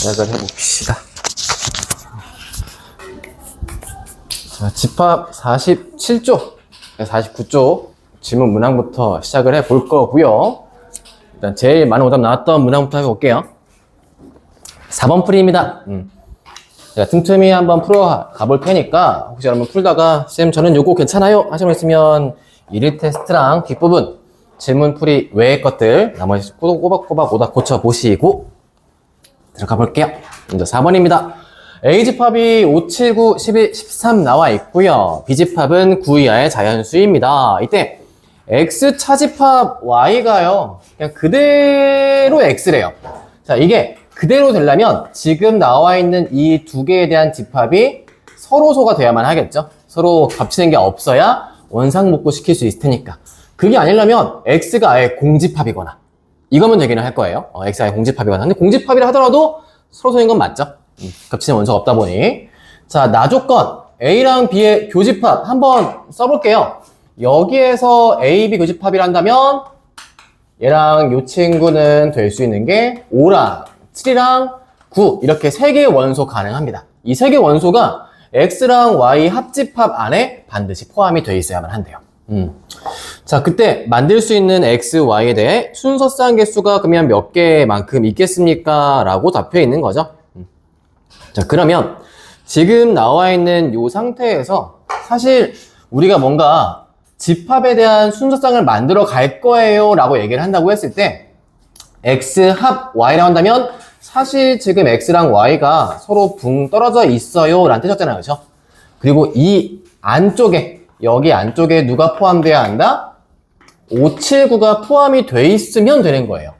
시작을 해봅시다. 자, 집합 47조, 49조 질문 문항부터 시작을 해볼 거고요. 일단 제일 많은 오답 나왔던 문항부터 해볼게요. 4번 풀이입니다. 제가 틈틈이 한번 풀어 가볼 테니까 혹시 여러분 풀다가 쌤 저는 요거 괜찮아요 하시는 거 있으면 1일 테스트랑 뒷부분 질문 풀이 외의 것들 나머지 꼬박꼬박 오답 고쳐보시고 들어가 볼게요. 먼저 4번입니다. A집합이 5, 7, 9, 11, 13 나와 있고요. B집합은 9 이하의 자연수입니다. 이때 X 차집합 Y가요. 그냥 그대로 X래요. 자, 이게 그대로 되려면 지금 나와 있는 이 두 개에 대한 집합이 서로소가 돼야만 하겠죠. 서로 겹치는 게 없어야 원상복구 시킬 수 있을 테니까. 그게 아니려면 X가 아예 공집합이거나 이거면 되기는 할 거예요. X가 아예 공집합이거나. 근데 공집합이라 하더라도 서로소인 건 맞죠. 겹치는 원소가 없다 보니. 자, 나조건 A랑 B의 교집합 한번 써볼게요. 여기에서 A, B 교집합이라 한다면 얘랑 요 친구는 될 수 있는 게 5랑 7이랑 9 이렇게 3개의 원소 가능합니다. 이 3개의 원소가 X랑 Y 합집합 안에 반드시 포함이 되어 있어야만 한대요. 자, 그때 만들 수 있는 X, Y에 대해 순서상 개수가 그러면 몇 개만큼 있겠습니까? 라고 답해 있는 거죠. 자, 그러면 지금 나와 있는 이 상태에서 사실 우리가 뭔가 집합에 대한 순서상을 만들어 갈 거예요 라고 얘기를 한다고 했을 때 X 합 Y라고 한다면 사실 지금 X랑 Y가 서로 붕 떨어져 있어요 라는 뜻이었잖아요. 그렇죠? 그리고 이 안쪽에 여기 안쪽에 누가 포함돼야 한다? 5, 7, 9가 포함이 돼 있으면 되는 거예요.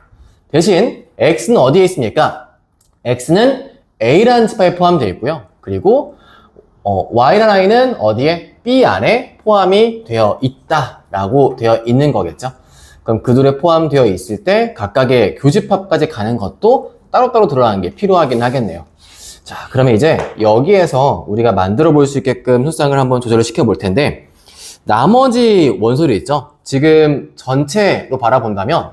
대신 X는 어디에 있습니까? X는 A라는 집합에 포함되어 있고요. 그리고 Y라는 아이는 어디에? B 안에 포함이 되어 있다라고 되어 있는 거겠죠. 그럼 그 둘에 포함되어 있을 때 각각의 교집합까지 가는 것도 따로따로 들어가는 게 필요하긴 하겠네요. 자, 그러면 이제 여기에서 우리가 만들어 볼 수 있게끔 순상을 한번 조절을 시켜 볼 텐데 나머지 원소들 있죠? 지금 전체로 바라본다면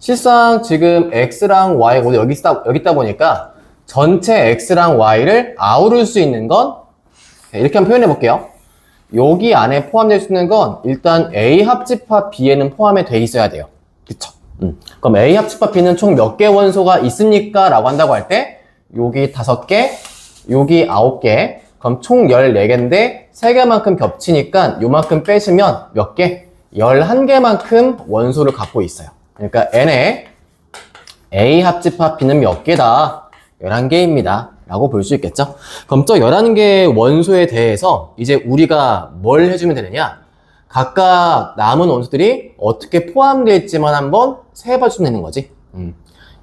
실상 지금 X랑 Y 모두 여기 있다 보니까 전체 X랑 Y를 아우를 수 있는 건 이렇게 한번 표현해 볼게요. 여기 안에 포함될 수 있는 건 일단 A 합집합 B에는 포함이 돼 있어야 돼요. 그쵸? 그럼 A 합집합 B는 총 몇 개 원소가 있습니까? 라고 한다고 할 때 여기 5개, 여기 9개, 그럼 총 14개인데 3개만큼 겹치니까 요만큼 빼시면 몇 개? 11개만큼 원소를 갖고 있어요. 그러니까 N에 A 합집합 B는 몇 개다? 11개입니다. 라고 볼 수 있겠죠? 그럼 저 11개의 원소에 대해서 이제 우리가 뭘 해주면 되느냐? 각각 남은 원소들이 어떻게 포함되어 있지만 한번 세봐주면 되는 거지.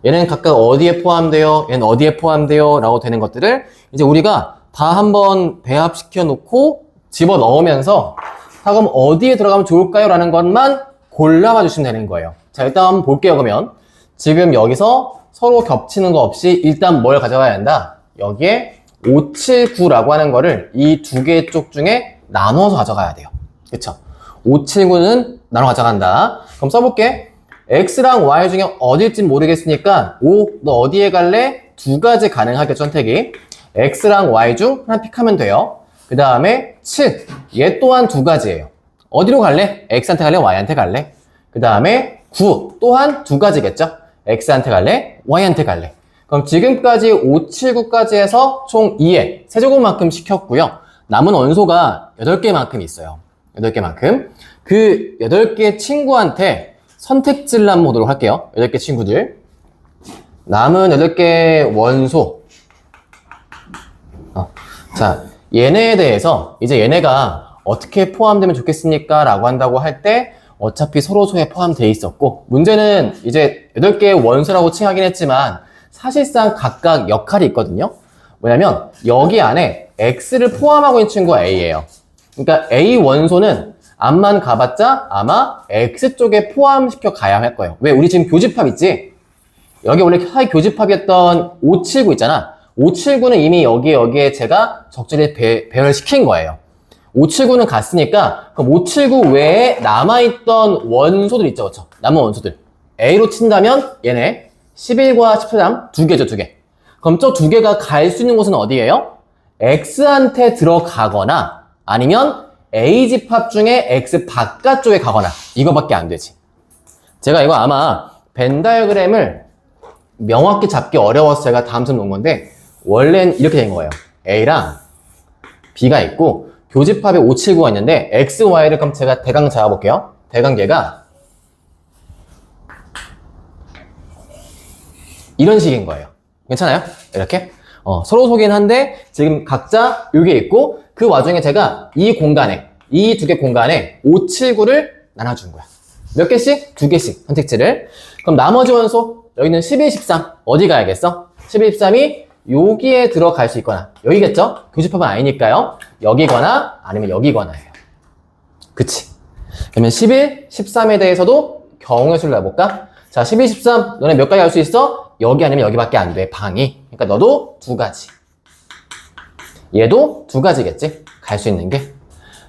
얘는 각각 어디에 포함돼요? 얘는 어디에 포함돼요? 라고 되는 것들을 이제 우리가 다 한번 배합시켜 놓고 집어 넣으면서 다 그럼 어디에 들어가면 좋을까요? 라는 것만 골라봐 주시면 되는 거예요. 자, 일단 한번 볼게요. 그러면 지금 여기서 서로 겹치는 거 없이 일단 뭘 가져가야 한다? 여기에 5, 7, 9라고 하는 거를 이 두 개의 쪽 중에 나눠서 가져가야 돼요. 그쵸? 5, 7, 9는 나눠 가져간다. 그럼 써볼게. X랑 Y 중에 어딜지 모르겠으니까 5, 너 어디에 갈래? 두 가지 가능하겠죠, 선택이. X랑 Y 중 하나 픽하면 돼요. 그 다음에 7, 얘 또한 두 가지예요. 어디로 갈래? X한테 갈래? Y한테 갈래? 그 다음에 9, 또한 두 가지겠죠? X한테 갈래? Y한테 갈래? 그럼 지금까지 5, 7, 9까지 해서 총 2에 세제곱만큼 시켰고요. 남은 원소가 8개만큼 있어요. 8개만큼. 그 8개 친구한테 선택지를 한번 보도록 할게요. 8개 친구들. 남은 8개 원소. 자, 얘네에 대해서 이제 얘네가 어떻게 포함되면 좋겠습니까? 라고 한다고 할 때 어차피 서로소에 포함되어 있었고 문제는 이제 8개의 원소라고 칭하긴 했지만 사실상 각각 역할이 있거든요. 뭐냐면 여기 안에 X를 포함하고 있는 친구가 A예요. 그러니까 A 원소는 앞만 가봤자 아마 X 쪽에 포함시켜 가야 할 거예요. 왜? 우리 지금 교집합 있지? 여기 원래 사이 교집합이었던 5, 7, 9 있잖아. 5, 7, 9는 이미 여기에 제가 적절히 배열시킨 거예요. 5, 7, 9는 갔으니까 그럼 5, 7, 9 외에 남아있던 원소들 있죠. 그렇죠? 남은 원소들 A로 친다면 얘네 11과 13 두 개죠, 두 개. 그럼 저 두 개가 갈 수 있는 곳은 어디예요? X한테 들어가거나 아니면 A 집합 중에 X 바깥쪽에 가거나 이거밖에 안 되지. 제가 이거 아마 벤 다이어그램을 명확히 잡기 어려워서 제가 다음 선 놓은 건데 원래는 이렇게 된 거예요. A랑 B가 있고 교집합에 5, 7, 9가 있는데 X, Y를 그럼 제가 대강 잡아볼게요. 대강 얘가 이런 식인 거예요. 괜찮아요? 이렇게? 서로 소긴 한데 지금 각자 요게 있고 그 와중에 제가 이 공간에 이 두 개 공간에 5, 7, 9를 나눠준 거야. 몇 개씩? 두 개씩 선택지를. 그럼 나머지 원소 여기는 12, 13 어디 가야겠어? 12, 13이 여기에 들어갈 수 있거나 여기겠죠? 교집합은 아니니까요. 여기거나 아니면 여기거나예요. 그치? 그러면 11, 13에 대해서도 경우의 수를 내볼까? 자, 12, 13 너네 몇 가지 할 수 있어? 여기 아니면 여기밖에 안 돼, 방이. 그러니까 너도 두 가지. 얘도 두 가지겠지? 갈 수 있는 게.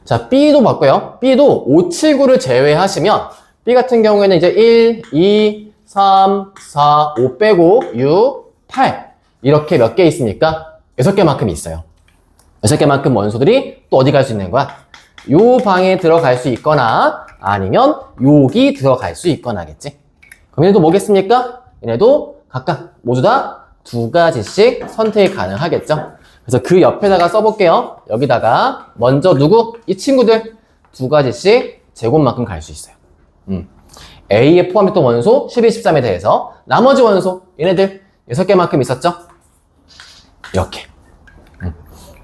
자, B도 바꿔요. B도 5, 7, 9를 제외하시면 B 같은 경우에는 이제 1, 2, 3, 4, 5 빼고 6, 8 이렇게 몇 개 있으니까 6개만큼 있어요. 6개만큼 원소들이 또 어디 갈 수 있는 거야? 요 방에 들어갈 수 있거나 아니면 여기 들어갈 수 있거나겠지. 그럼 얘네도 뭐겠습니까? 얘네도 각각 모두 다 두 가지씩 선택이 가능하겠죠. 그래서 그 옆에다가 써볼게요. 여기다가 먼저 누구? 이 친구들 두 가지씩 제곱만큼 갈 수 있어요. A에 포함했던 원소 12, 13에 대해서 나머지 원소 얘네들 6개만큼 있었죠? 이렇게.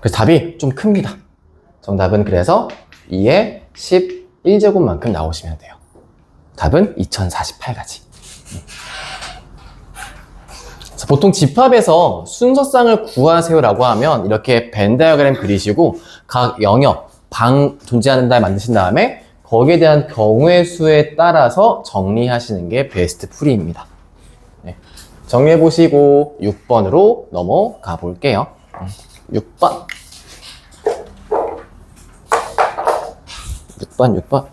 그래서 답이 좀 큽니다. 정답은 그래서 2에 11제곱만큼 나오시면 돼요. 답은 2048가지. 보통 집합에서 순서쌍을 구하세요라고 하면 이렇게 벤 다이어그램 그리시고 각 영역, 방 존재하는 날 만드신 다음에 거기에 대한 경우의 수에 따라서 정리하시는 게 베스트 풀이입니다. 네. 정리해보시고 6번으로 넘어가 볼게요. 6번. 6번.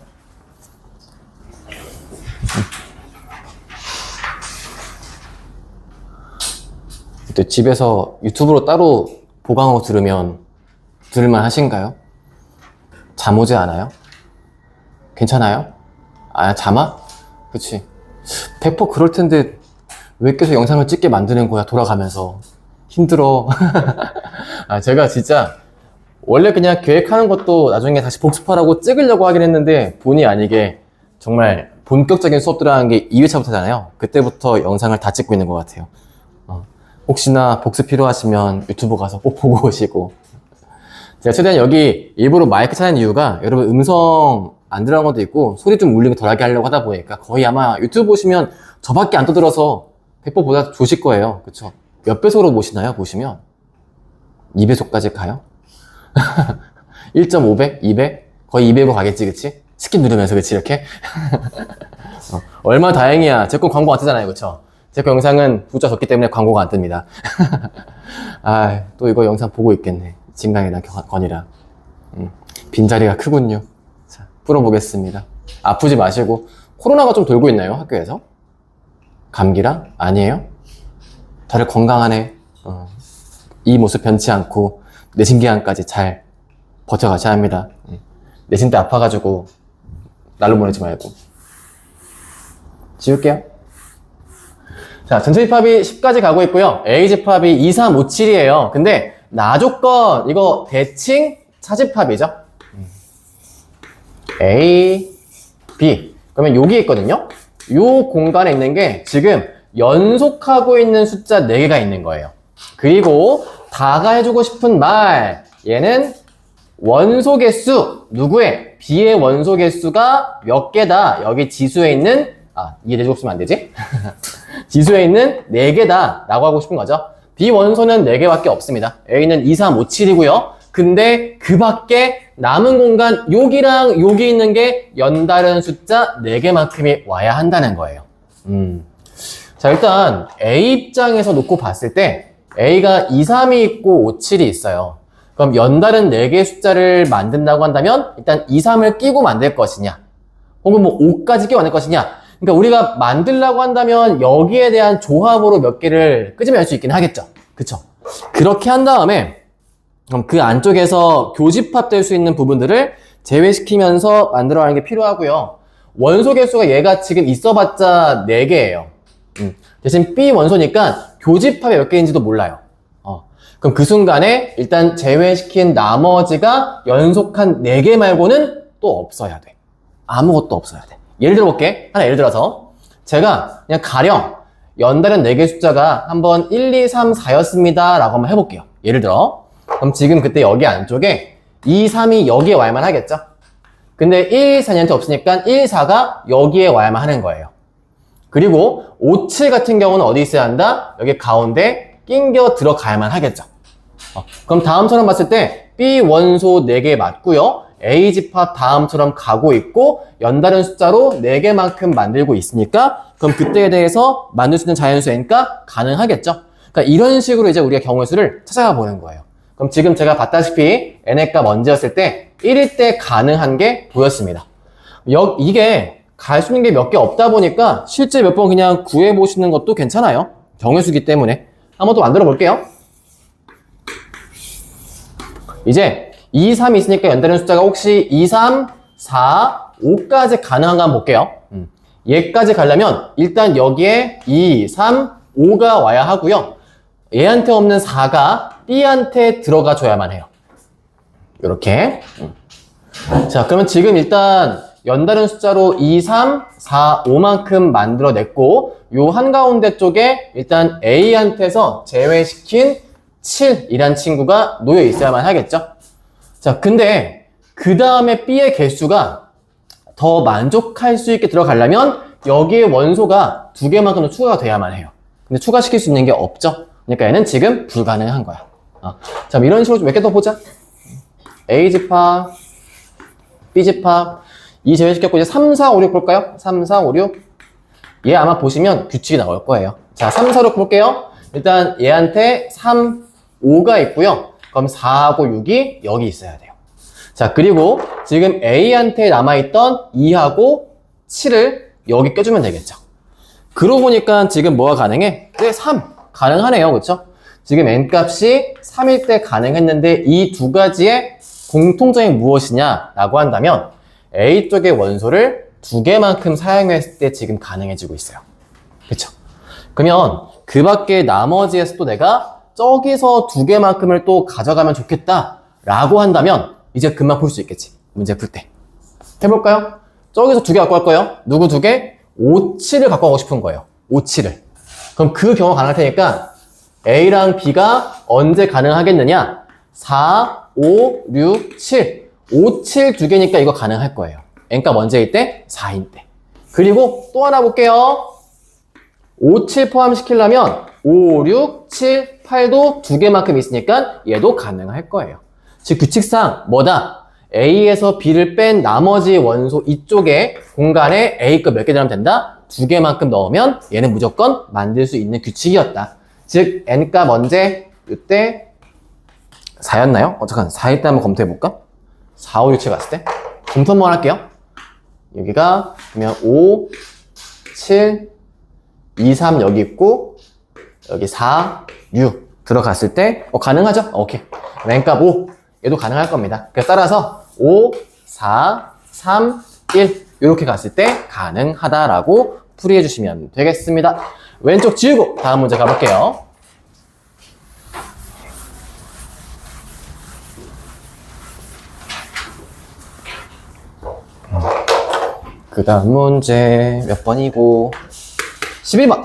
그때 집에서 유튜브로 따로 보강하고 들을만 하신가요? 잠 오지 않아요? 괜찮아요? 아, 잠아? 그치. 100% 그럴 텐데 왜 계속 영상을 찍게 만드는 거야, 돌아가면서. 힘들어. 아, 제가 진짜 원래 그냥 계획하는 것도 나중에 다시 복습하라고 찍으려고 하긴 했는데 본의 아니게 정말 본격적인 수업 들어가는 게 2회차부터잖아요. 그때부터 영상을 다 찍고 있는 것 같아요. 혹시나 복습 필요하시면 유튜브 가서 꼭 보고 오시고. 제가 최대한 여기 일부러 마이크 찾는 이유가 여러분 음성 안 들어간 것도 있고 소리 좀 울리고 덜하게 하려고 하다 보니까 거의 아마 유튜브 보시면 저밖에 안 떠들어서 100%보다 좋으실 거예요. 그쵸? 몇 배속으로 보시나요? 보시면 2배속까지 가요? 1.5배? 2배? 거의 2배로 가겠지, 그치? 스킵 누르면서, 그치, 이렇게? 얼마나 다행이야. 제 거 광고 안 뜨잖아요, 그쵸? 제 거 영상은 숫자 적기 때문에 광고가 안 뜹니다. 아, 또 이거 영상 보고 있겠네. 진강이랑 건이랑. 빈자리가 크군요. 자, 풀어보겠습니다. 아프지 마시고. 코로나가 좀 돌고 있나요, 학교에서? 감기랑? 아니에요? 다들 건강하네. 이 모습 변치 않고 내신 기간까지 잘 버텨가셔야 합니다. 내신 때 아파가지고 날로 보내지 말고. 지울게요. 자, 전체 집합이 10까지 가고 있고요. A 집합이 2, 3, 5, 7이에요. 근데 나조건 이거 대칭 차집합이죠. A, B. 그러면 여기 있거든요. 요 공간에 있는 게 지금 연속하고 있는 숫자 4개가 있는 거예요. 그리고 다가 해주고 싶은 말, 얘는 원소 개수, 누구의? B의 원소 개수가 몇 개다? 여기 지수에 있는, 이해되고 싶으면 안 되지? 지수에 있는 4개다 라고 하고 싶은 거죠. B 원소는 4개밖에 없습니다. A는 2, 3, 5, 7이고요. 근데 그 밖에 남은 공간, 여기랑 여기 있는 게 연다른 숫자 4개만큼이 와야 한다는 거예요. 자, 일단 A 입장에서 놓고 봤을 때 A가 2, 3이 있고 5, 7이 있어요. 그럼 연다른 4개의 숫자를 만든다고 한다면 일단 2, 3을 끼고 만들 것이냐 혹은 뭐 5까지 끼고 만들 것이냐. 그러니까 우리가 만들려고 한다면 여기에 대한 조합으로 몇 개를 끄집어낼 수 있긴 하겠죠. 그쵸? 그렇게 한 다음에 그럼 그 안쪽에서 교집합될 수 있는 부분들을 제외시키면서 만들어가는 게 필요하고요. 원소 개수가 얘가 지금 있어봤자 4개예요. 대신 B 원소니까 교집합이 몇 개인지도 몰라요. 그럼 그 순간에 일단 제외시킨 나머지가 연속한 4개 말고는 또 없어야 돼. 아무것도 없어야 돼. 예를 들어볼게. 하나 예를 들어서 제가 그냥 가령 연달은 4개 숫자가 한번 1, 2, 3, 4였습니다 라고 한번 해볼게요. 예를 들어 그럼 지금 그때 여기 안쪽에 2, 3이 여기에 와야만 하겠죠? 근데 1, 4년한테 없으니까 1, 4가 여기에 와야만 하는 거예요. 그리고 5, 7 같은 경우는 어디 있어야 한다? 여기 가운데 낑겨 들어가야만 하겠죠. 그럼 다음처럼 봤을 때 B 원소 4개 맞고요. A 집합 다음처럼 가고 있고 연다른 숫자로 4개만큼 만들고 있으니까 그럼 그때에 대해서 만들 수 있는 자연수 n가 가능하겠죠. 그러니까 이런 식으로 이제 우리가 경우의 수를 찾아가 보는 거예요. 그럼 지금 제가 봤다시피 n의 값 언제였을 때 1일 때 가능한 게 보였습니다. 이게 갈 수 있는 게 몇 개 없다 보니까 실제 몇 번 그냥 구해보시는 것도 괜찮아요. 경우의 수기 때문에. 한번 또 만들어 볼게요. 이제 2, 3이 있으니까 연달은 숫자가 혹시 2, 3, 4, 5까지 가능한가 한번 볼게요. 얘까지 가려면 일단 여기에 2, 3, 5가 와야 하고요. 얘한테 없는 4가 B한테 들어가 줘야만 해요. 이렇게. 자, 그러면 지금 일단 연달은 숫자로 2, 3, 4, 5만큼 만들어냈고 요 한가운데 쪽에 일단 A한테서 제외시킨 7이란 친구가 놓여 있어야만 하겠죠. 자, 근데 그 다음에 B의 개수가 더 만족할 수 있게 들어가려면 여기에 원소가 2개만큼 더 추가가 돼야만 해요. 근데 추가시킬 수 있는 게 없죠. 그러니까 얘는 지금 불가능한 거야. 자, 이런 식으로 몇 개 더 보자. A 집합, B 집합, 2 제외시켰고 이제 3, 4, 5, 6 볼까요? 3, 4, 5, 6. 얘 아마 보시면 규칙이 나올 거예요. 자, 3, 4, 6 볼게요. 일단 얘한테 3, 5가 있고요. 그럼 4하고 6이 여기 있어야 돼요. 자, 그리고 지금 A한테 남아있던 2하고 7을 여기 껴주면 되겠죠. 그러고 보니까 지금 뭐가 가능해? 네, 3. 가능하네요. 그렇죠? 지금 n값이 3일 때 가능했는데 이 두 가지의 공통점이 무엇이냐라고 한다면 A 쪽의 원소를 2개만큼 사용했을 때 지금 가능해지고 있어요. 그렇죠? 그러면 그 밖에 나머지에서 또 내가 저기서 2개만큼을 또 가져가면 좋겠다라고 한다면 이제 금방 풀 수 있겠지. 문제 풀 때. 해볼까요? 저기서 2개 갖고 갈 거예요. 누구 2개? 5, 7을 갖고 가고 싶은 거예요. 5, 7을. 그럼 그 경우 가능할 테니까 A랑 B가 언제 가능하겠느냐? 4, 5, 6, 7. 5, 7 2개니까 이거 가능할 거예요. n값 언제일 때? 4인 때. 그리고 또 하나 볼게요. 5, 7 포함시키려면 5, 6, 7, 8도 2개만큼 있으니까 얘도 가능할 거예요. 즉 규칙상 뭐다? A에서 B를 뺀 나머지 원소 이쪽에 공간에 A값 몇 개 들어가면 된다? 2개만큼 넣으면 얘는 무조건 만들 수 있는 규칙이었다. 즉 n값 언제? 이때 4였나요? 잠깐 4일 때 한번 검토해볼까? 4, 5, 6, 7 갔을 때 검토 한번 할게요. 여기가 그러면 5, 7, 2, 3 여기 있고 여기 4, 6 들어갔을 때 가능하죠? 오케이. n값 5 얘도 가능할 겁니다. 그래서 따라서 5, 4, 3, 1 이렇게 갔을 때 가능하다라고 풀이해 주시면 되겠습니다. 왼쪽 지우고 다음 문제 가볼게요. 그 다음 문제 몇 번이고 12번.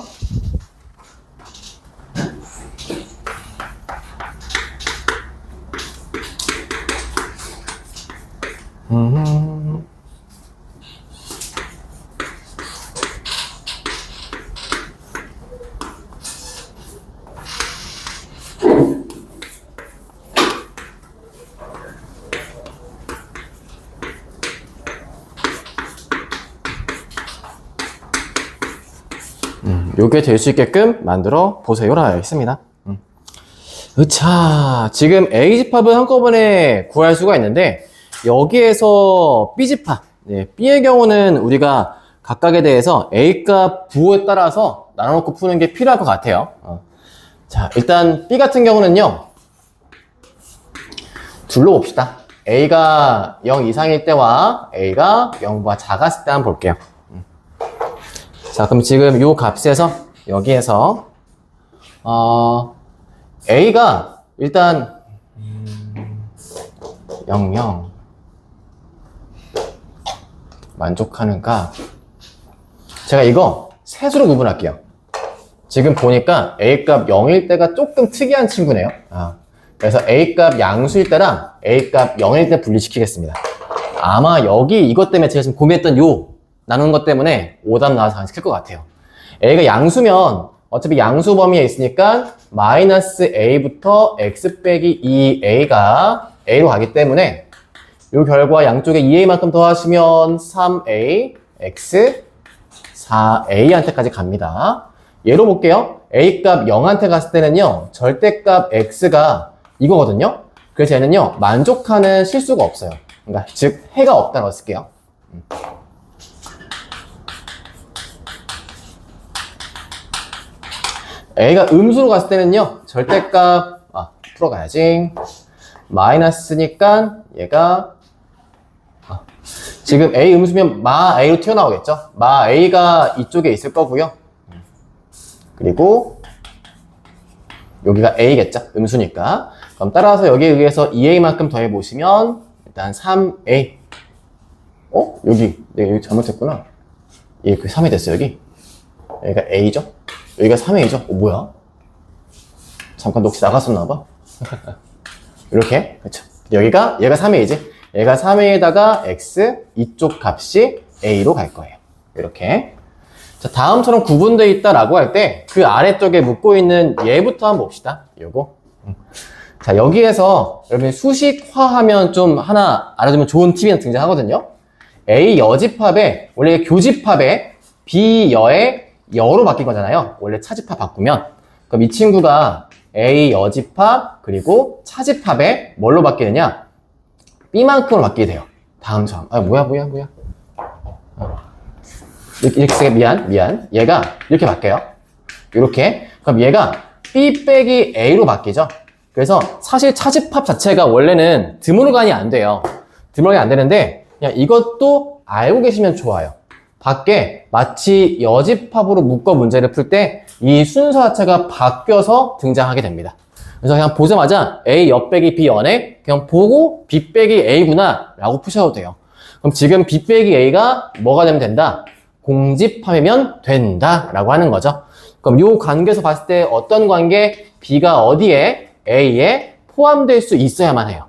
요게 될 수 있게끔 만들어 보세요라 했습니다. 자, 지금 A집합은 한꺼번에 구할 수가 있는데 여기에서 B집합, B의 경우는 우리가 각각에 대해서 A값 부호에 따라서 나눠놓고 푸는 게 필요할 것 같아요. 자, 일단 B 같은 경우는요. 둘로 봅시다. A가 0 이상일 때와 A가 0보다 작았을 때 한번 볼게요. 자, 그럼 지금 요 값에서 여기에서 A가 일단 0, 0 만족하는가? 제가 이거 셋으로 구분할게요. 지금 보니까 A값 0일 때가 조금 특이한 친구네요. 그래서 A값 양수일 때랑 A값 0일 때 분리시키겠습니다. 아마 여기 이것 때문에 제가 지금 고민했던 요 나누는 것 때문에 오답 나와서 안 시킬 것 같아요. A가 양수면 어차피 양수 범위에 있으니까 마이너스 A부터 X 빼기 2A가 A로 가기 때문에 요 결과 양쪽에 2A만큼 더하시면 3A, X, 4A한테까지 갑니다. 예로 볼게요. A값 0한테 갔을 때는요, 절대값 X가 이거거든요. 그래서 얘는요, 만족하는 실수가 없어요. 그러니까 즉 해가 없다고 쓸게요. A가 음수로 갔을 때는요, 절대값 풀어가야지. 마이너스니까 얘가 지금 A 음수면 마 A로 튀어나오겠죠. 마 A가 이쪽에 있을 거고요. 그리고 여기가 A겠죠. 음수니까. 그럼 따라서 여기에 의해서 2A만큼 더해보시면 일단 3A. 여기 내가 여기 잘못했구나. 여기 3이 됐어. 여기가 A죠. 여기가 3A죠. 뭐야? 잠깐 너 혹시 나갔었나봐. 이렇게. 그렇죠. 여기가 얘가 3A지. 얘가 3A에다가 X, 이쪽 값이 A로 갈 거예요. 이렇게. 자, 다음처럼 구분되어 있다라고 할 때 그 아래쪽에 묶고 있는 얘부터 한번 봅시다. 요거. 자, 여기에서 여러분이 수식화하면 좀 하나 알아두면 좋은 팁이 등장하거든요. A 여집합에, 원래 교집합에 B 여의 여로 바뀐 거잖아요. 원래 차집합 바꾸면. 그럼 이 친구가 A 여집합 그리고 차집합에 뭘로 바뀌느냐? B만큼으로 바뀌게 돼요. 다음 점. 뭐야. 이렇게 쓰게 미안. 얘가 이렇게 바뀌어요. 이렇게. 그럼 얘가 B 빼기 A로 바뀌죠. 그래서 사실 차집합 자체가 원래는 드물간이 안 돼요. 드물간이 안 되는데 그냥 이것도 알고 계시면 좋아요. 밖에 마치 여집합으로 묶어 문제를 풀 때 이 순서 자체가 바뀌어서 등장하게 됩니다. 그래서 그냥 보자마자 A 여 빼기 B 연에 그냥 보고 B 빼기 A구나 라고 푸셔도 돼요. 그럼 지금 B 빼기 A가 뭐가 되면 된다? 공집합이면 된다 라고 하는 거죠. 그럼 이 관계에서 봤을 때 어떤 관계? B가 어디에? A에 포함될 수 있어야만 해요.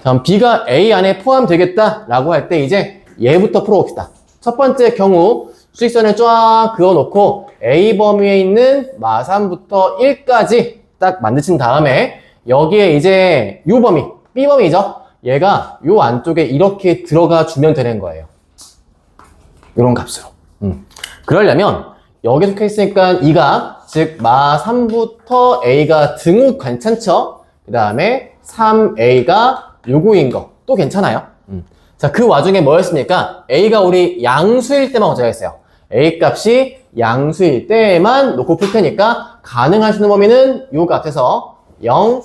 그럼 B가 A 안에 포함되겠다 라고 할 때 이제 얘부터 풀어봅시다. 첫 번째 경우 수직선을 쫙 그어놓고 A 범위에 있는 마3부터 1까지 딱 만드신 다음에 여기에 이제 요 범위, B 범위죠. 얘가 요 안쪽에 이렇게 들어가 주면 되는 거예요. 요런 값으로. 그러려면 여기 속해 있으니까 이가 즉 마3부터 A가 등호 괜찮죠? 그 다음에 3A가 요거인 거 또 괜찮아요. 자, 그 와중에 뭐였습니까? A가 우리 양수일 때만 먼저 했어요. A 값이 양수일 때만 놓고 풀 테니까 가능하시는 범위는 요 값에서 0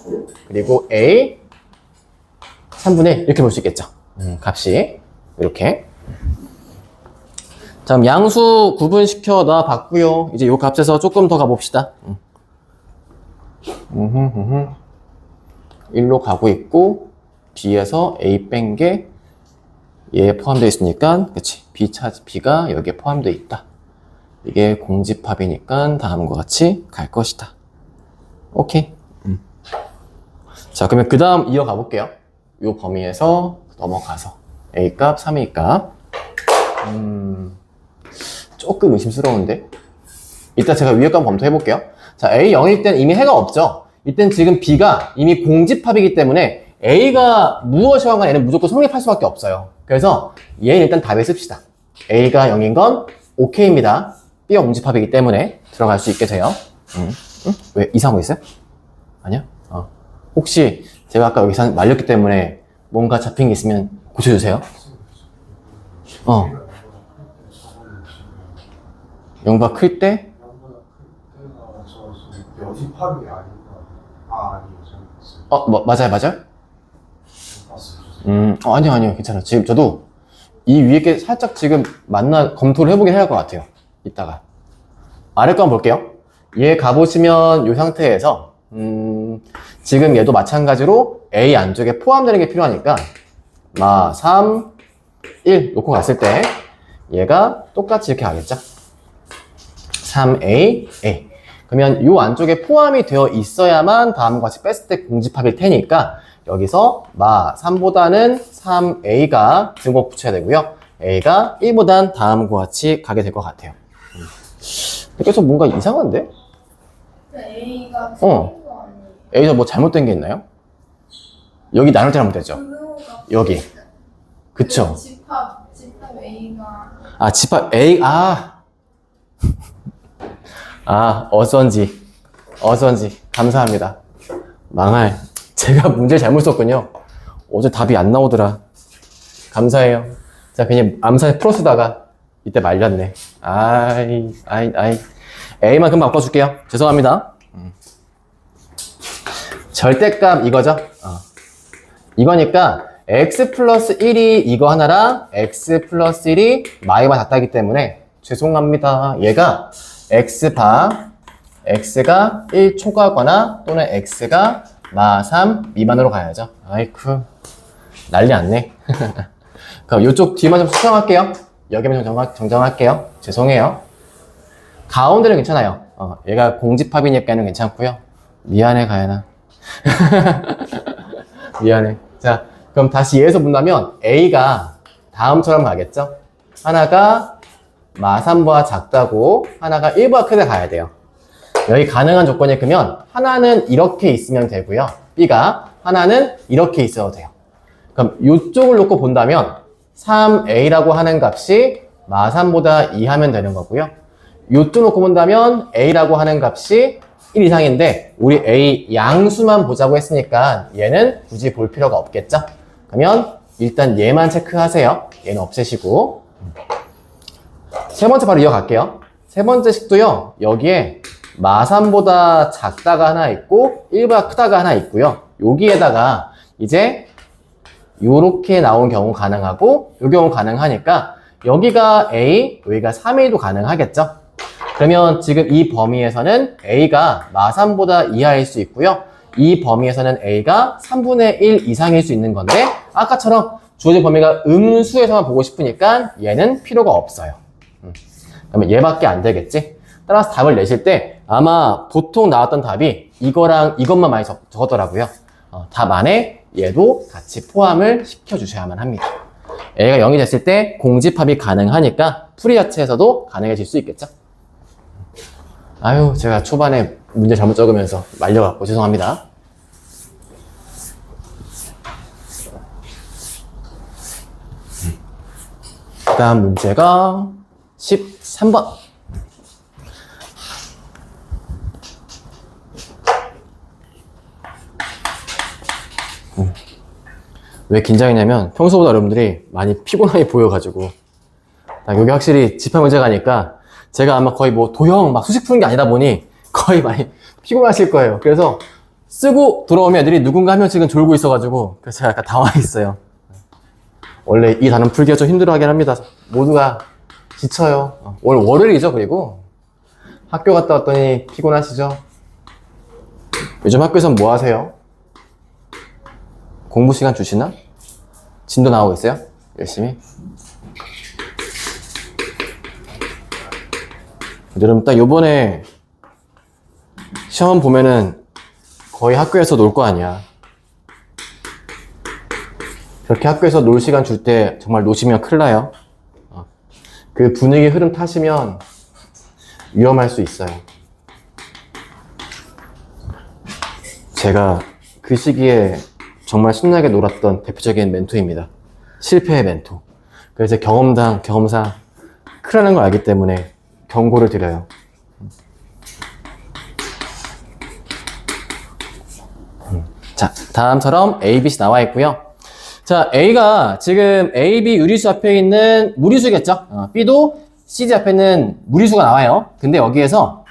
그리고 A 3분의 1 이렇게 볼 수 있겠죠. 값이 이렇게. 자, 그럼 양수 구분시켜 놔 봤고요. 이제 요 값에서 조금 더 가봅시다. 1로 가고 있고 B에서 A 뺀 게 얘에 포함되어 있으니까 그치 B가 여기에 포함되어 있다. 이게 공집합이니까 다음과 같이 갈 것이다. 오케이. 자, 그러면 그 다음 이어가 볼게요. 요 범위에서 넘어가서 A 값, 3A 값. 조금 의심스러운데? 이따 제가 위에 값 검토해 볼게요. 자, A 0일 땐 이미 해가 없죠. 이땐 지금 B가 이미 공집합이기 때문에 A가 무엇이 하건 얘는 무조건 성립할 수밖에 없어요. 그래서 얘는 일단 답에 씁시다. A가 0인 건 OK입니다. B가 공집합이기 때문에 들어갈 수 있게 돼요. 왜 이상한 거 있어요? 아니야? 혹시 제가 아까 여기서 말렸기 때문에 뭔가 잡힌 게 있으면 고쳐주세요. 0보다 클 때? 집합이 아닌가? 아니요, 잘못 봤어요. 맞아요. 잘못 봤어요. 아니요. 괜찮아요. 지금 저도 이 위에 게 살짝 지금 검토를 해보긴 해야 할 것 같아요. 이따가. 아래 거 한번 볼게요. 얘 가보시면 이 상태에서, 지금 얘도 마찬가지로 A 안쪽에 포함되는 게 필요하니까, 3, 1 놓고 갔을 때, 얘가 똑같이 이렇게 가겠죠? 3A, A. 그러면 이 안쪽에 포함이 되어 있어야만 다음과 같이 뺐을 때 공집합일 테니까 여기서 3보다는 3A가 등호 붙여야 되고요. A가 1보단 다음과 같이 가게 될 것 같아요. 그래서 뭔가 이상한데? A가 틀린 거 아니에요? A에서 뭐 잘못된 게 있나요? 여기 나눌 때 하면 되죠. 여기. 그쵸? 집합 A가 집합 A, 어쩐지. 감사합니다. 망할. 제가 문제를 잘못 썼군요. 어제 답이 안 나오더라. 감사해요. 자, 괜히 암산에 풀어쓰다가 이때 말렸네. A만 금방 바꿔줄게요. 죄송합니다. 절대값 이거죠? 이거니까 x 플러스 1이 이거 하나랑 x 플러스 1이 마이와 같다기 때문에 죄송합니다. 얘가 x가 1 초과거나 또는 x가 3 미만으로 가야죠. 아이쿠 난리 났네. 그럼 이쪽 뒤만 좀 수정할게요. 여기만 정정할게요. 죄송해요. 가운데는 괜찮아요. 얘가 공집합이니까는 괜찮고요. 미안해 가연아. 미안해. 자, 그럼 다시 얘에서 본다면 A가 다음처럼 가겠죠? 하나가 3보다 작다고 하나가 1보다 크다 가야 돼요. 여기 가능한 조건이 크면 하나는 이렇게 있으면 되고요. B가 하나는 이렇게 있어도 돼요. 그럼 이쪽을 놓고 본다면 3A라고 하는 값이 3보다 2 하면 되는 거고요. 이쪽 놓고 본다면 A라고 하는 값이 1 이상인데 우리 A 양수만 보자고 했으니까 얘는 굳이 볼 필요가 없겠죠? 그러면 일단 얘만 체크하세요. 얘는 없애시고 세 번째 바로 이어갈게요. 세 번째 식도요. 여기에 3보다 작다가 하나 있고 1보다 크다가 하나 있고요. 여기에다가 이제 요렇게 나온 경우 가능하고 요 경우 가능하니까 여기가 A, 여기가 3A도 가능하겠죠? 그러면 지금 이 범위에서는 A가 3보다 이하일 수 있고요. 이 범위에서는 A가 3분의 1 이상일 수 있는 건데 아까처럼 주어진 범위가 음수에서만 보고 싶으니까 얘는 필요가 없어요. 그러면 얘밖에 안 되겠지? 따라서 답을 내실 때 아마 보통 나왔던 답이 이거랑 이것만 많이 적었더라고요. 답 안에 얘도 같이 포함을 시켜주셔야만 합니다. A가 0이 됐을 때 공집합이 가능하니까 풀이 자체에서도 가능해질 수 있겠죠? 아유, 제가 초반에 문제 잘못 적으면서 말려갖고 죄송합니다. 그 다음 문제가 13번. 왜 긴장했냐면 평소보다 여러분들이 많이 피곤하게 보여가지고 여기 확실히 집합 문제가 아니까 제가 아마 거의 뭐 도형 막 수식 푸는 게 아니다 보니 거의 많이 피곤하실 거예요. 그래서 쓰고 돌아오면 애들이 누군가 한 명씩은 졸고 있어가지고 그래서 제가 약간 당황했어요. 원래 이 단원 풀기가 좀 힘들어하긴 합니다. 모두가 지쳐요. 오늘 월요일이죠. 그리고 학교 갔다 왔더니 피곤하시죠? 요즘 학교에선 뭐 하세요? 공부 시간 주시나? 진도 나오고 있어요? 열심히? 여러분 딱 요번에 시험 보면은 거의 학교에서 놀 거 아니야. 그렇게 학교에서 놀 시간 줄 때 정말 노시면 큰일 나요. 그 분위기 흐름 타시면 위험할 수 있어요. 제가 그 시기에 정말 신나게 놀았던 대표적인 멘토입니다. 실패의 멘토. 그래서 경험상 큰일 나는 걸 알기 때문에 경고를 드려요. 자, 다음처럼 A, B, C 나와 있고요. 자, A가 지금 A, B 유리수 앞에 있는 무리수겠죠? B도 CD 앞에 있는 무리수가 나와요. 근데 여기에서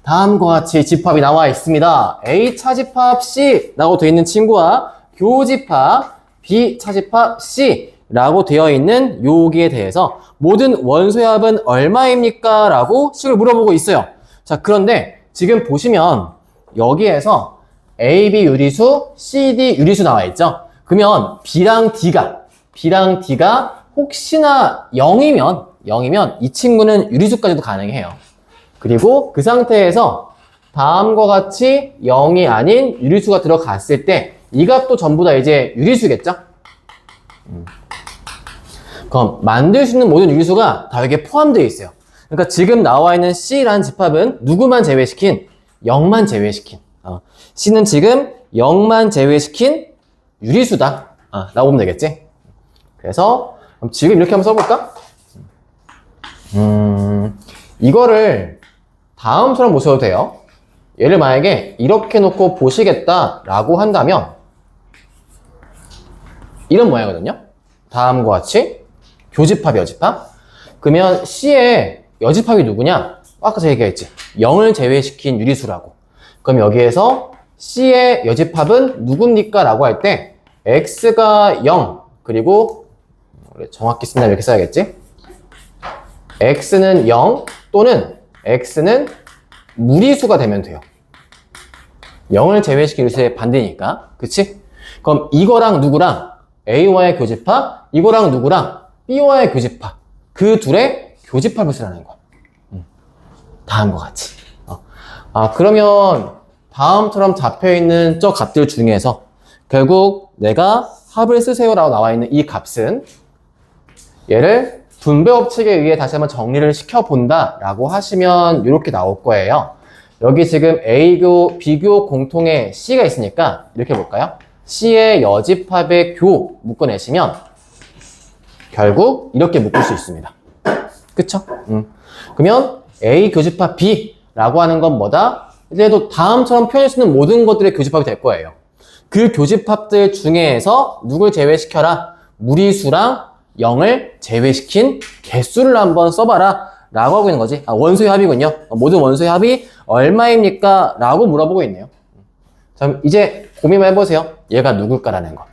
다음과 같이 집합이 나와 있습니다. A 차집합 C 라고 되어 있는 친구와 교집합 B 차집합 C 라고 되어 있는 여기에 대해서 모든 원소의 합은 얼마입니까? 라고 식을 물어보고 있어요. 자, 그런데 지금 보시면 여기에서 A, B 유리수, C, D 유리수 나와 있죠? 그러면 B랑 D가 혹시나 0이면 이 친구는 유리수까지도 가능해요. 그리고 그 상태에서 다음과 같이 0이 아닌 유리수가 들어갔을 때 이 값도 전부 다 이제 유리수겠죠? 그럼 만들 수 있는 모든 유리수가 다 여기에 포함되어 있어요. 그러니까 지금 나와 있는 C라는 집합은 누구만 제외시킨? 0만 제외시킨. C는 지금 0만 제외시킨 유리수다. 라고 보면 되겠지? 그래서 그럼 지금 이렇게 한번 써볼까? 이거를 다음처럼 보셔도 돼요. 얘를 만약에 이렇게 놓고 보시겠다라고 한다면 이런 모양이거든요. 다음과 같이 교집합, 여집합. 그러면 C의 여집합이 누구냐? 아까 제가 얘기했지. 0을 제외시킨 유리수라고. 그럼 여기에서 C의 여집합은 누굽니까? 라고 할 때 X가 0 그리고 정확히 쓴다면 이렇게 써야겠지? X는 0 또는 X는 무리수가 되면 돼요. 0을 제외시킨 유리수의 반대니까. 그치? 그럼 이거랑 누구랑 A와의 교집합, 이거랑 누구랑 B와의 교집합. 그 둘의 교집합을 쓰라는 거야. 다음과 같이. 그러면 다음처럼 잡혀있는 저 값들 중에서 결국 내가 합을 쓰세요라고 나와 있는 이 값은 얘를 분배 법칙에 의해 다시 한번 정리를 시켜본다 라고 하시면 이렇게 나올 거예요. 여기 지금 A교, B교 공통의 C가 있으니까 이렇게 볼까요? C의 여집합의 교 묶어내시면 결국 이렇게 묶을 수 있습니다. 그쵸? 그러면 A 교집합 B라고 하는 건 뭐다? 이제도 다음처럼 표현할 수 있는 모든 것들의 교집합이 될 거예요. 그 교집합들 중에서 누굴 제외시켜라? 무리수랑 0을 제외시킨 개수를 한번 써봐라 라고 하고 있는 거지. 원소의 합이군요. 모든 원소의 합이 얼마입니까? 라고 물어보고 있네요. 자, 이제 고민만 해보세요. 얘가 누굴까라는 거.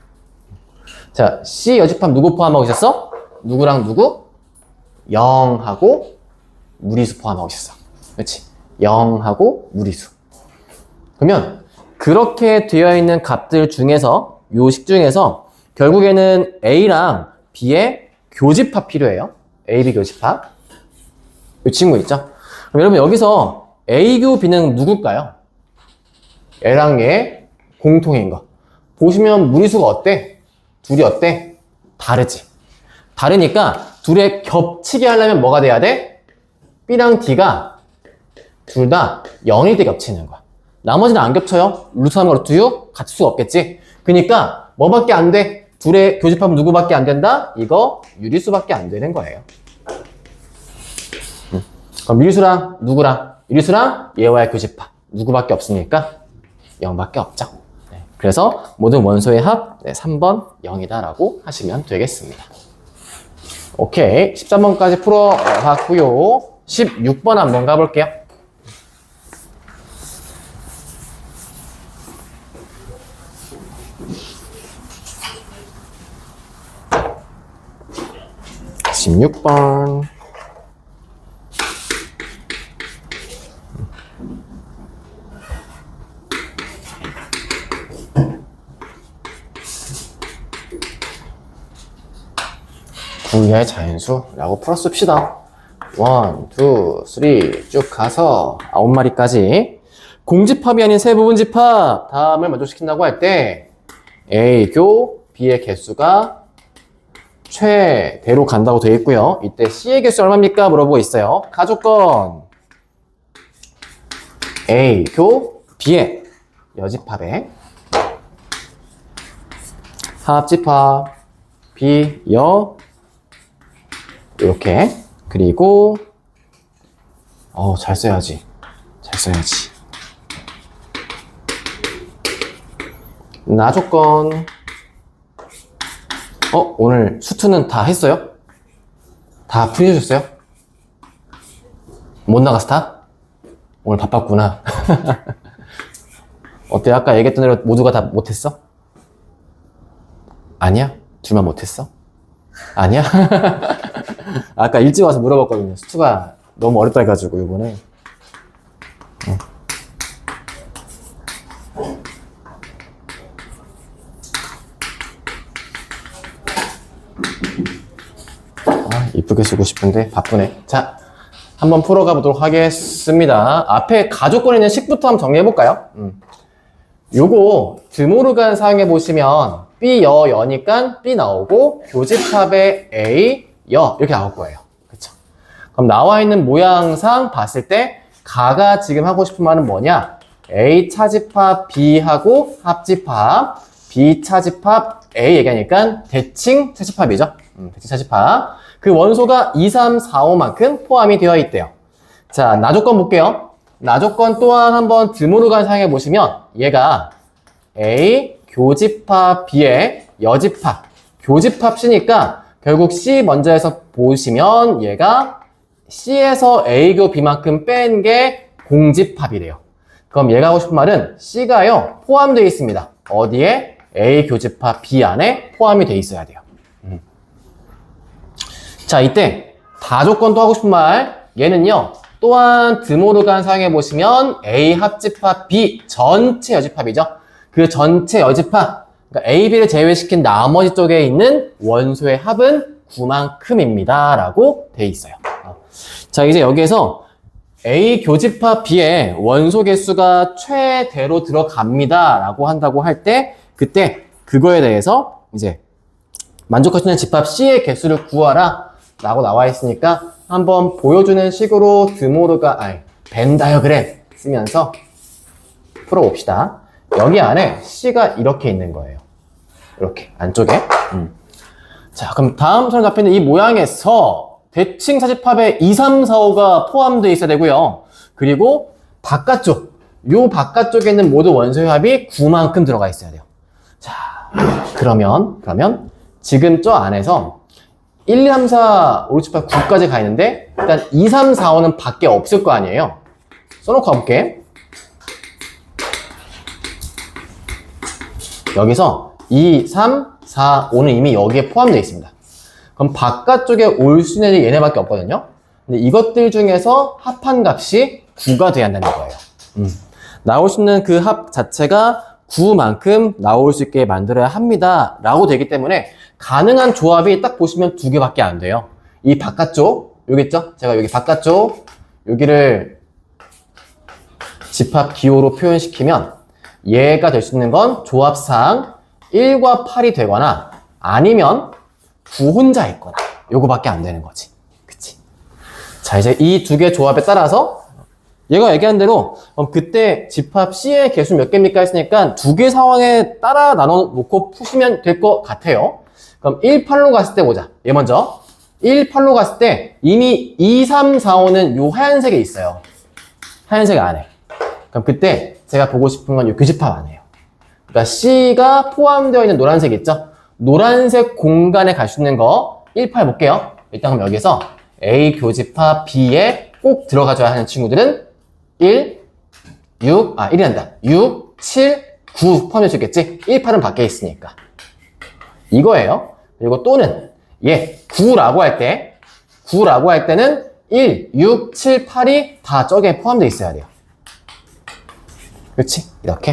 자, C 여집합 누구 포함하고 있었어? 누구랑 누구? 0하고 무리수 포함하고 있었어. 그렇지? 0하고 무리수. 그러면 그렇게 되어 있는 값들 중에서 요 식 중에서 결국에는 A랑 B의 교집합 필요해요. A, B 교집합. 이 친구 있죠? 그럼 여러분 여기서 A교 B는 누굴까요? 얘랑 얘 공통인 거. 보시면 무리수가 어때? 둘이 어때? 다르지. 다르니까 둘의 겹치게 하려면 뭐가 돼야 돼? B랑 D가 둘 다 0일 때 겹치는 거야. 나머지는 안 겹쳐요. 루트 3, 루트 6 같을 수가 없겠지. 그러니까 뭐밖에 안 돼? 둘의 교집합은 누구밖에 안 된다? 이거 유리수밖에 안 되는 거예요. 그럼 유리수랑 누구랑? 유리수랑 얘와의 교집합 누구밖에 없으니까 0밖에 없죠. 네. 그래서 모든 원소의 합 3번 0이다 라고 하시면 되겠습니다. 오케이, 13번까지 풀어봤고요. 16번 한번 가볼게요. (16번) 구의 자연수라고 풀어씁시다. 1, 2, 3 쭉 가서 9마리까지 공집합이 아닌 세부분집합 다음을 만족시킨다고 할 때 A교 B의 개수가 최대로 간다고 되어 있고요. 이때 C의 개수 얼마입니까? 물어보고 있어요. 가조건 A교 B의 여집합에 합집합 B 여 이렇게. 그리고 잘 써야지. 나조건 오늘 수투는 다 했어요? 다 풀어주셨어요? 못 나갔어 다? 오늘 바빴구나. 어때? 아까 얘기했던 대로 모두가 다 못했어? 아니야? 둘만 못했어? 아니야? 아까 일찍 와서 물어봤거든요. 수투가 너무 어렵다 해가지고 이번에. 이쁘게 쓰고 싶은데 바쁘네. 자, 한번 풀어가 보도록 하겠습니다. 앞에 가족권에 있는 식부터 한번 정리해볼까요? 요거 드모르간 사용해보시면 B, 여, 여니까 B 나오고 교집합에 A, 여 이렇게 나올 거예요. 그쵸? 그럼 나와 있는 모양상 봤을 때 가가 지금 하고 싶은 말은 뭐냐? A 차집합 B하고 합집합 B 차집합 A 얘기하니까 대칭 차집합이죠. 대칭 차집합. 그 원소가 2, 3, 4, 5만큼 포함이 되어 있대요. 자, 나조건 볼게요. 나조건 또한 한번 드모르간 사용해 보시면 얘가 A 교집합 B의 여집합 교집합 C니까 결국 C 먼저 해서 보시면 얘가 C에서 A교 B만큼 뺀 게 공집합이래요. 그럼 얘가 하고 싶은 말은 C가요 포함되어 있습니다. 어디에? A 교집합 B 안에 포함이 되어 있어야 돼요. 자, 이때 다조건도 하고 싶은 말 얘는요 또한 드모르간 사용해 보시면 A 합집합 B 전체 여집합이죠. 그 전체 여집합 그러니까 A, B를 제외시킨 나머지 쪽에 있는 원소의 합은 9만큼입니다 라고 돼 있어요. 자, 이제 여기에서 A 교집합 B의 원소 개수가 최대로 들어갑니다 라고 한다고 할 때 그때 그거에 대해서 이제 만족할 수 있는 집합 C의 개수를 구하라 라고 나와 있으니까 한번 보여주는 식으로 벤 다이어그램 쓰면서 풀어봅시다. 여기 안에 C가 이렇게 있는 거예요. 이렇게 안쪽에. 자, 그럼 다음 선을 잡히는 이 모양에서 대칭 사집합에 2, 3, 4, 5가 포함되어 있어야 되고요. 그리고 바깥쪽, 요 바깥쪽에 있는 모든 원소의 합이 9만큼 들어가 있어야 돼요. 자, 그러면 지금 저 안에서 1, 2, 3, 4, 5, 6, 7, 8, 9까지 가 있는데 일단 2, 3, 4, 5는 밖에 없을 거 아니에요. 써놓고 가볼게. 여기서 2, 3, 4, 5는 이미 여기에 포함되어 있습니다. 그럼 바깥쪽에 올 수 있는 얘네밖에 없거든요. 근데 이것들 중에서 합한 값이 9가 돼야 한다는 거예요. 나올 수 있는 그 합 자체가 9만큼 나올 수 있게 만들어야 합니다 라고 되기 때문에 가능한 조합이 딱 보시면 두 개밖에 안 돼요. 이 바깥쪽 여기 있죠? 제가 여기 바깥쪽 여기를 집합 기호로 표현시키면 얘가 될 수 있는 건 조합상 1과 8이 되거나 아니면 9 혼자 있거나 요거밖에 안 되는 거지. 그치? 자, 이제 이 두 개 조합에 따라서 얘가 얘기한 대로 그때 집합 C의 개수 몇 개입니까 했으니까 두 개 상황에 따라 나눠 놓고 푸시면 될 것 같아요. 그럼 1, 8로 갔을 때 보자. 얘 먼저 1, 8로 갔을 때 이미 2, 3, 4, 5는 요 하얀색에 있어요. 하얀색 안에. 그럼 그때 제가 보고 싶은 건 요 교집합 안에요. 그러니까 C가 포함되어 있는 노란색 있죠? 노란색 공간에 갈 수 있는 거 1, 8 볼게요. 일단 그럼 여기서 A 교집합 B에 꼭 들어가줘야 하는 친구들은 1, 1이란다. 6, 7, 9 포함할 수 있겠지? 1, 8은 밖에 있으니까. 이거예요. 그리고 또는 9라고 할 때는 1, 6, 7, 8이 다 저기에 포함되어 있어야 돼요. 그렇지? 이렇게.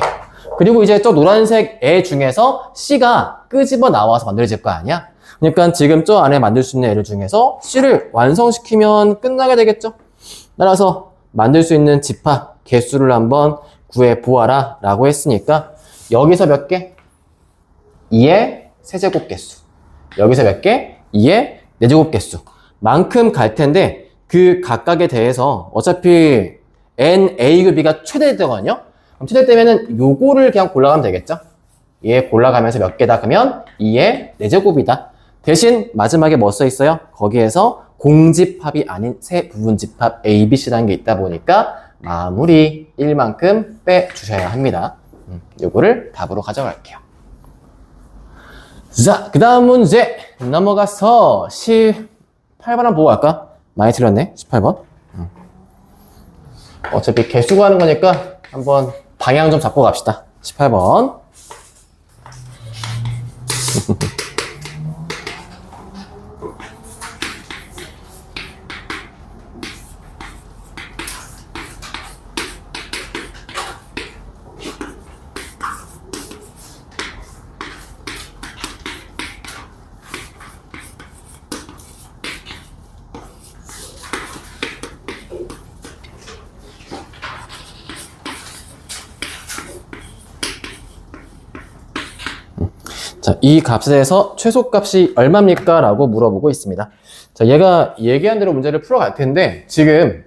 그리고 이제 저 노란색 애 중에서 C가 끄집어 나와서 만들어질 거 아니야? 그러니까 지금 저 안에 만들 수 있는 애들 중에서 C를 완성시키면 끝나게 되겠죠? 따라서 만들 수 있는 집합 개수를 한번 구해 보아라 라고 했으니까 여기서 몇 개? 2의 세제곱 개수. 여기서 몇 개? 2의 네제곱 개수. 만큼 갈 텐데 그 각각에 대해서 어차피 N, A, B가 최대되거든요. 그럼 최대되면은 요거를 그냥 골라가면 되겠죠? 얘 골라가면서 몇 개다? 그러면 2의 네제곱이다. 대신 마지막에 뭐 써 있어요? 거기에서 공집합이 아닌 세 부분집합 A, B, C라는 게 있다 보니까 마무리 1만큼 빼주셔야 합니다. 요거를 답으로 가져갈게요. 자, 그 다음 문제 넘어가서 18번 한번 보고 갈까? 많이 틀렸네, 18번. 어차피 개수 구하는 거니까 한번 방향 좀 잡고 갑시다. 18번. 자, 이 값에 대해서 최소값이 얼마입니까? 라고 물어보고 있습니다. 자, 얘가 얘기한 대로 문제를 풀어갈 텐데, 지금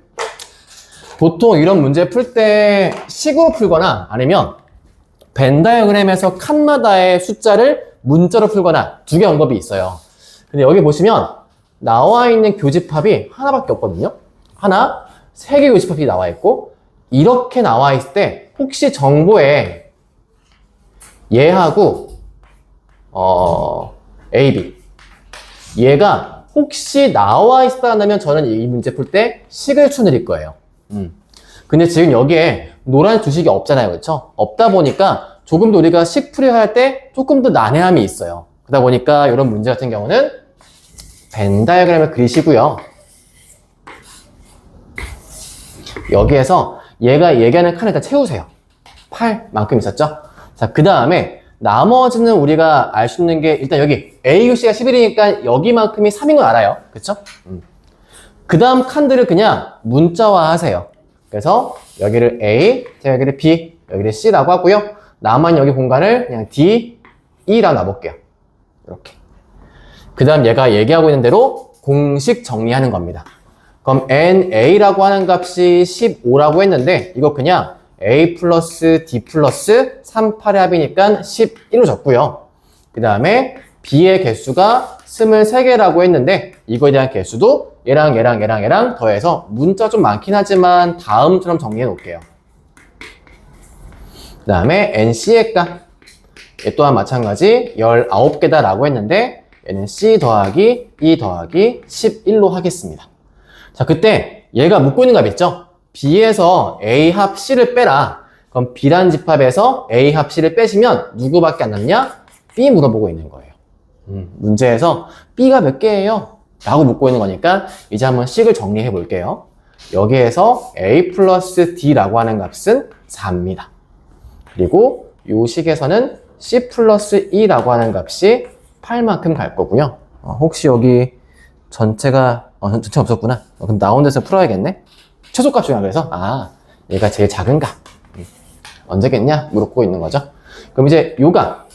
보통 이런 문제 풀 때 식으로 풀거나 아니면 벤 다이어그램에서 칸마다의 숫자를 문자로 풀거나 두 개 방법이 있어요. 근데 여기 보시면 나와 있는 교집합이 하나밖에 없거든요. 하나, 세 개 교집합이 나와 있고, 이렇게 나와 있을 때 혹시 정보에 얘하고 A, B 얘가 혹시 나와 있다면 저는 이 문제 풀 때 식을 추드릴 거예요. 근데 지금 여기에 노란 주식이 없잖아요. 그렇죠? 없다 보니까 조금 더 우리가 식풀이 할 때 조금 더 난해함이 있어요. 그러다 보니까 이런 문제 같은 경우는 벤 다이어그램을 그리시고요. 여기에서 얘가 얘기하는 칸을 다 채우세요. 8만큼 있었죠? 자, 그 다음에 나머지는 우리가 알 수 있는 게 일단 여기 AUC가 11이니까 여기만큼이 3인 건 알아요. 그쵸? 그 다음 칸들을 그냥 문자화 하세요. 그래서 여기를 A, 여기를 B, 여기를 C라고 하고요. 남은 여기 공간을 그냥 D, E라고 놔볼게요. 이렇게. 그 다음 얘가 얘기하고 있는 대로 공식 정리하는 겁니다. 그럼 NA라고 하는 값이 15라고 했는데 이거 그냥 A 플러스 D 플러스 3, 8의 합이니까 11로 적고요. 그 다음에 B의 개수가 23개라고 했는데 이거에 대한 개수도 얘랑 더해서 문자 좀 많긴 하지만 다음처럼 정리해 놓을게요. 그 다음에 NC의 값. 얘 또한 마찬가지 19개다 라고 했는데 얘는 C 더하기 E 더하기 11로 하겠습니다. 자, 그때 얘가 묻고 있는 값 있죠? B에서 A 합 C를 빼라. 그럼 B란 집합에서 A 합 C를 빼시면 누구밖에 안 남냐? B 물어보고 있는 거예요. 문제에서 B가 몇 개예요? 라고 묻고 있는 거니까 이제 한번 식을 정리해 볼게요. 여기에서 A 플러스 D라고 하는 값은 4입니다. 그리고 이 식에서는 C 플러스 E라고 하는 값이 8만큼 갈 거고요. 혹시 여기 전체가 전체 없었구나. 그럼 나온 데서 풀어야겠네. 최소값 중요한 그래서 얘가 제일 작은 값 언제겠냐 물고 있는 거죠. 그럼 이제 요 값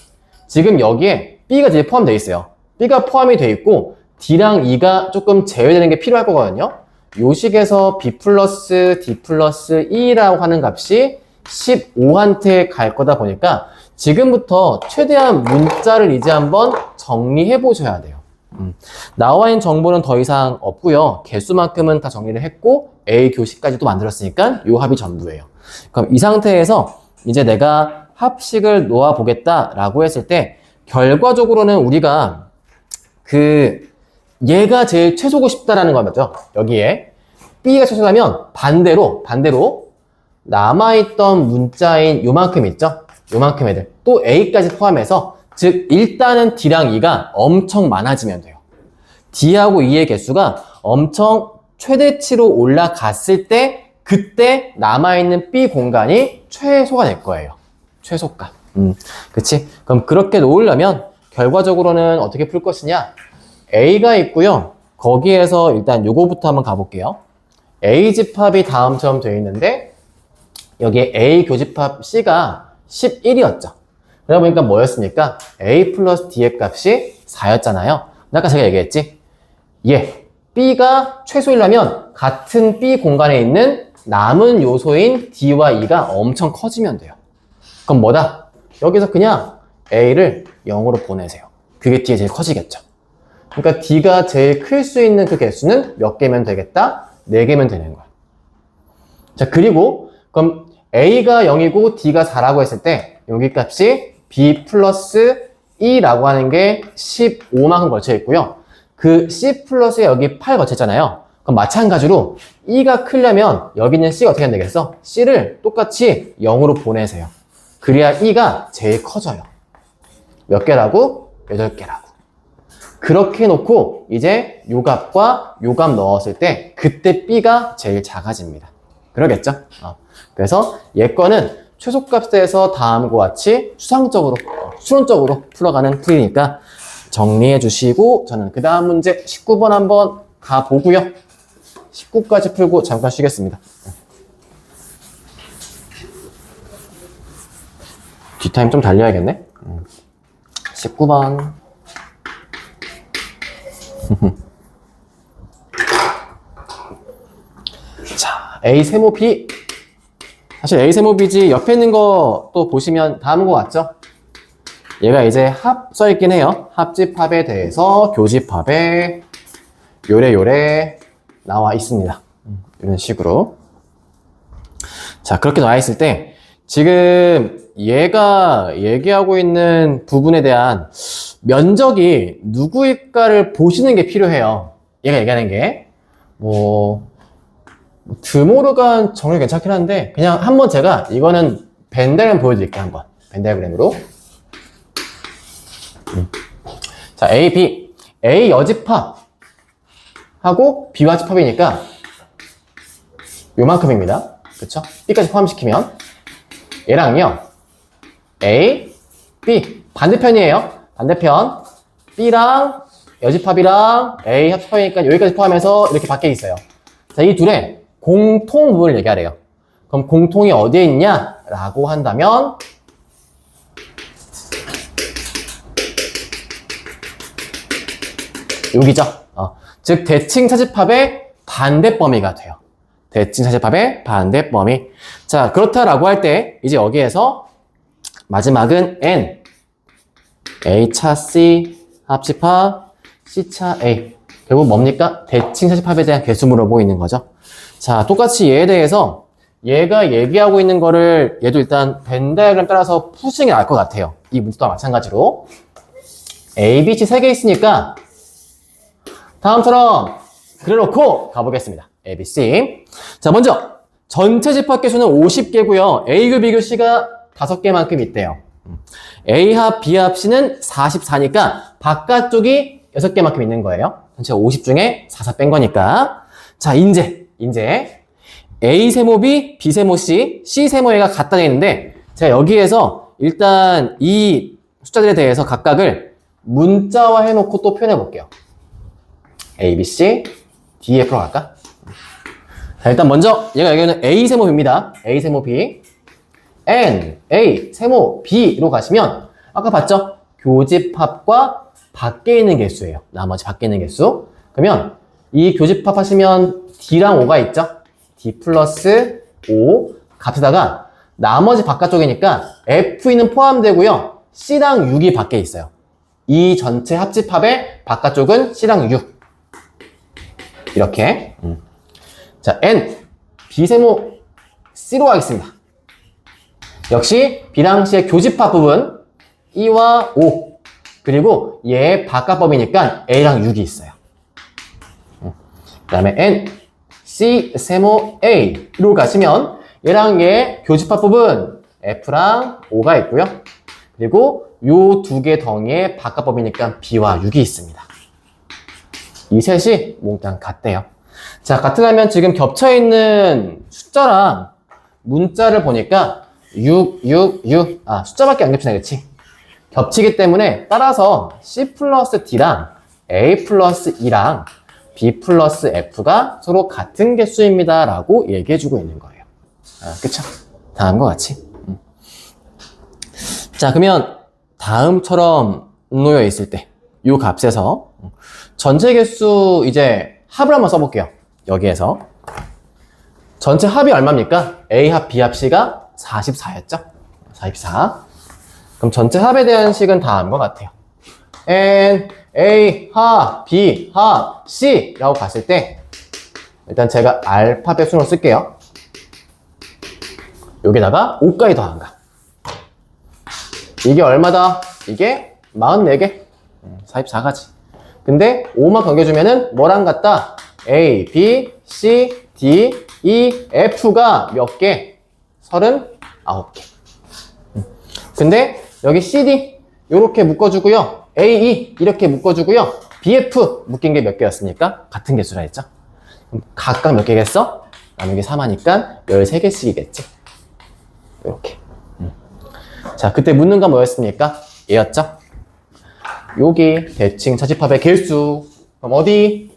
지금 여기에 B가 이제 포함되어 있어요. B가 포함이 되어 있고 D랑 E가 조금 제외되는 게 필요할 거거든요. 요 식에서 B 플러스 D 플러스 E라고 하는 값이 15한테 갈 거다 보니까 지금부터 최대한 문자를 이제 한번 정리해 보셔야 돼요. 나와 있는 정보는 더 이상 없고요. 개수만큼은 다 정리를 했고 A 교식까지 또 만들었으니까 요 합이 전부예요. 그럼 이 상태에서 이제 내가 합식을 놓아 보겠다라고 했을 때 결과적으로는 우리가 얘가 제일 최소고 싶다라는 거죠. 여기에 B가 최소라면 반대로 남아있던 문자인 요만큼 있죠? 요만큼 애들 또 A까지 포함해서 즉 일단은 D랑 E가 엄청 많아지면 돼요. D하고 E의 개수가 엄청 최대치로 올라갔을 때 그때 남아있는 B 공간이 최소가 될 거예요. 최소값. 그치? 그럼 그렇게 놓으려면 결과적으로는 어떻게 풀 것이냐? A가 있고요. 거기에서 일단 요거부터 한번 가볼게요. A 집합이 다음처럼 되어 있는데 여기에 A 교집합 C가 11이었죠. 그러다 보니까 뭐였습니까? A 플러스 D의 값이 4였잖아요. 아까 제가 얘기했지? B가 최소이려면 같은 B 공간에 있는 남은 요소인 D와 E가 엄청 커지면 돼요. 그럼 뭐다? 여기서 그냥 A를 0으로 보내세요. 그게 D가 제일 커지겠죠. 그러니까 D가 제일 클 수 있는 그 개수는 몇 개면 되겠다? 4개면 되는 거야. 자, 그리고 그럼 A가 0이고 D가 4라고 했을 때 여기 값이 B 플러스 E라고 하는 게 15만큼 걸쳐 있고요. 그 C 플러스에 여기 8 걸쳐 있잖아요. 그럼 마찬가지로 E가 크려면 여기 있는 C가 어떻게 하면 되겠어? C를 똑같이 0으로 보내세요. 그래야 E가 제일 커져요. 몇 개라고? 8개라고. 그렇게 놓고 이제 요 값과 요 값 넣었을 때 그때 B가 제일 작아집니다. 그러겠죠? 그래서 얘 거는 최소값에서 다음과 같이 추상적으로, 수론적으로 풀어가는 풀이니까 정리해 주시고 저는 그 다음 문제 19번 한번 가보고요. 19까지 풀고 잠깐 쉬겠습니다. 뒷타임 좀 달려야겠네. 19번. 자, A 세모 B. 사실 A 세모 B지 옆에 있는 거 또 보시면 다음과 같죠? 얘가 이제 합 써있긴 해요. 합집합에 대해서 교집합에 요래 나와 있습니다. 이런 식으로. 자, 그렇게 나와 있을 때 지금 얘가 얘기하고 있는 부분에 대한 면적이 누구일까를 보시는 게 필요해요. 얘가 얘기하는 게 드모르간 정리 괜찮긴 한데 그냥 한번 제가 이거는 벤 다이어그램 보여드릴게요. 한번 벤 다이어그램으로. 자, A, B. A 여집합 하고 B와 집합이니까 요만큼입니다. 그쵸? B까지 포함시키면 얘랑요 A, B 반대편이에요. 반대편 B랑 여집합이랑 A 합집합이니까 여기까지 포함해서 이렇게 밖에 있어요. 자, 이 둘의 공통 부분을 얘기하래요. 그럼 공통이 어디에 있냐? 라고 한다면 여기죠. 즉 대칭 차집합의 반대 범위가 돼요. 대칭 차집합의 반대 범위. 자, 그렇다라고 할 때 이제 여기에서 마지막은 N A차 C 합집합 C차 A 결국 뭡니까? 대칭 차집합에 대한 개수 물어보고 있는 거죠. 자, 똑같이 얘에 대해서 얘가 얘기하고 있는 거를 얘도 일단 벤 다이어그램 따라서 푸시는 게 나을 것 같아요. 이 문제도 마찬가지로 A, B, C 3개 있으니까 다음처럼 그려놓고 가보겠습니다. A, B, C. 자, 먼저 전체 집합 개수는 50개고요. A교, B교, C가 5개만큼 있대요. A 합, B 합, C는 44니까 바깥쪽이 6개만큼 있는 거예요. 전체 50 중에 44 뺀 거니까. 자, 이제 A 세모 B, B 세모 C, C 세모 A가 갖다 돼 있는데 제가 여기에서 일단 이 숫자들에 대해서 각각을 문자화 해놓고 또 표현해 볼게요. A, B, C, D, F로 갈까? 자, 일단 먼저 얘가 여기는 A 세모 B입니다. A 세모 B, N, A 세모 B로 가시면 아까 봤죠? 교집합과 밖에 있는 개수예요. 나머지 밖에 있는 개수. 그러면 이 교집합 하시면 D랑 O가 있죠? D 플러스 5 값에다가 나머지 바깥쪽이니까 F는 포함되고요. C랑 6이 밖에 있어요. 이 전체 합집합의 바깥쪽은 C랑 6. 이렇게. 자, N, B세모 C로 가겠습니다. 역시 B랑 C의 교집합 부분 E와 O 그리고 얘의 바깥범위니까 A랑 6이 있어요. 그 다음에 N, C, 세모 A로 가시면 얘랑 얘 교집합 부분 F랑 O가 있고요. 그리고 요 두 개 덩이의 바깥범위니까 B와 6이 있습니다. 이 셋이 몽땅 같대요. 자, 같으려면 지금 겹쳐있는 숫자랑 문자를 보니까 6, 6, 6 숫자밖에 안 겹치네, 그치? 겹치기 때문에 따라서 C 플러스 D랑 A 플러스 E랑 B 플러스 F가 서로 같은 개수입니다 라고 얘기해주고 있는 거예요. 그쵸? 다음과 같이. 자, 그러면 다음처럼 놓여 있을 때 이 값에서 전체 개수 이제 합을 한번 써볼게요. 여기에서 전체 합이 얼마입니까? A 합, B 합, C가 44였죠? 44. 그럼 전체 합에 대한 식은 다음과 같아요. N, A, 합, B, 합, C 라고 갔을 때 일단 제가 알파벳 순으로 쓸게요. 여기다가 5까지 더한 거. 이게 얼마다? 이게 44개. 44가지. 근데 5만 넘겨주면은 뭐랑 같다? A, B, C, D, E, F가 몇 개? 39개. 근데 여기 CD 이렇게 묶어주고요. A, E 이렇게 묶어주고요. BF 묶인 게 몇 개였습니까? 같은 개수라 했죠? 그럼 각각 몇 개겠어? 나누기 3하니까 13개씩이겠지? 이렇게. 자, 그때 묻는 건 뭐였습니까? 얘였죠? 여기 대칭 차집합의 개수. 그럼 어디?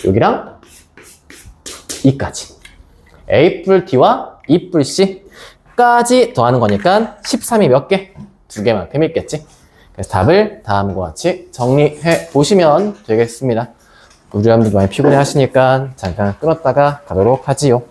여기랑 이까지. A 뿔 D와 E 뿔 C까지 더하는 거니까 13이 몇 개? 2개만큼 있겠지? 그래서 답을 다음과 같이 정리해 보시면 되겠습니다. 우리 여러분들 많이 피곤해 하시니까 잠깐 끊었다가 가도록 하지요.